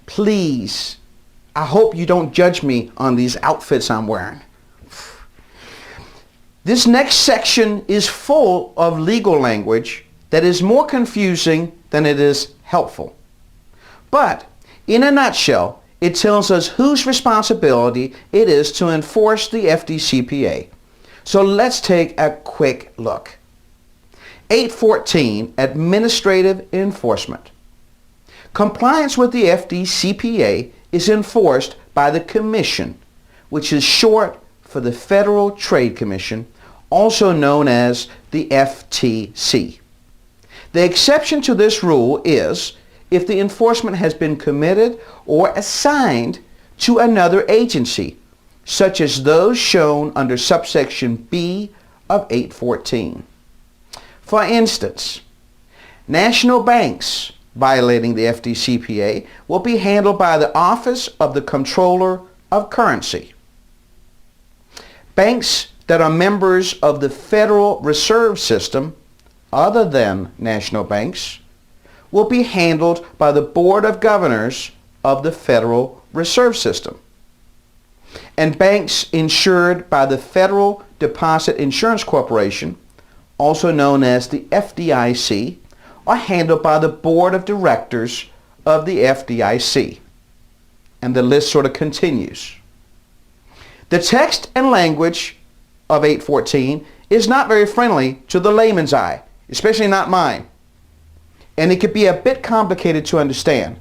Please, I hope you don't judge me on these outfits I'm wearing. This next section is full of legal language that is more confusing than it is helpful. But in a nutshell, it tells us whose responsibility it is to enforce the FDCPA. So let's take a quick look. 814, Administrative Enforcement. Compliance with the FDCPA is enforced by the Commission, which is short for the Federal Trade Commission, also known as the F.D.I.C. The exception to this rule is if the enforcement has been committed or assigned to another agency, such as those shown under subsection B of 814. For instance, national banks violating the FDCPA will be handled by the Office of the Comptroller of Currency. Banks that are members of the Federal Reserve System, other than national banks, will be handled by the Board of Governors of the Federal Reserve System. And banks insured by the Federal Deposit Insurance Corporation, also known as the F.D.I.C, are handled by the Board of Directors of the F.D.I.C. And the list sort of continues. The text and language of 814 is not very friendly to the layman's eye, especially not mine. And it could be a bit complicated to understand.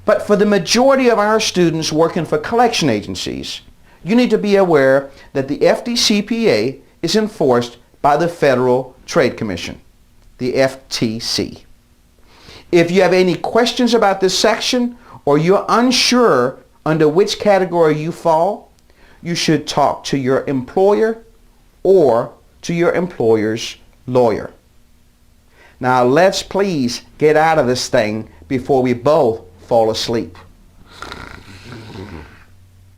But for the majority of our students working for collection agencies, you need to be aware that the FDCPA is enforced by the Federal Trade Commission, the FTC. If you have any questions about this section or you're unsure under which category you fall, you should talk to your employer or to your employer's lawyer. Now let's please get out of this thing before we both fall asleep.